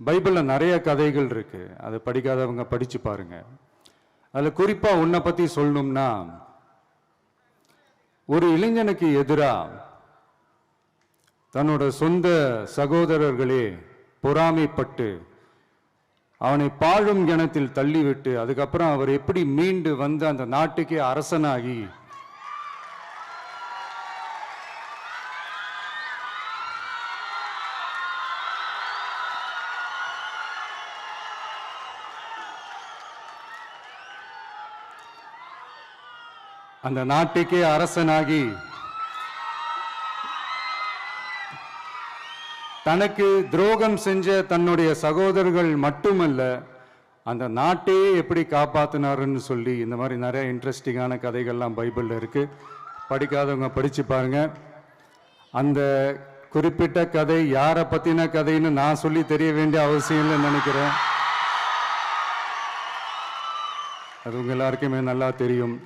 பைபிளில் நிறைய கதைகள் இருக்கு, அதை படிக்காதவங்க படிச்சு பாருங்க. அதில் குறிப்பாக உன்னை பற்றி சொல்லணும்னா, ஒரு இளைஞனுக்கு எதிராக தன்னோட சொந்த சகோதரர்களே பொறாமைப்பட்டு அவனை பாழும் கிணத்தில் தள்ளிவிட்டு அதுக்கப்புறம் அவர் எப்படி மீண்டு வந்து அந்த நாட்டுக்கே அரசனாகி அந்த நாட்டுக்கே அரசனாகி தனக்கு துரோகம் செஞ்ச தன்னுடைய சகோதரர்கள் மட்டுமல்ல, அந்த நாட்டையே எப்படி காப்பாத்தினாருன்னு சொல்லி இந்த மாதிரி நிறைய இன்ட்ரெஸ்டிங்கான கதைகள்லாம் பைபிளில் இருக்கு. படிக்காதவங்க படிச்சு பாருங்க. அந்த குறிப்பிட்ட கதை யாரை பத்தின கதைன்னு நான் சொல்லி தெரிய வேண்டிய அவசியம் இல்லைன்னு நினைக்கிறேன். அது உங்க எல்லாருக்குமே நல்லா தெரியும்.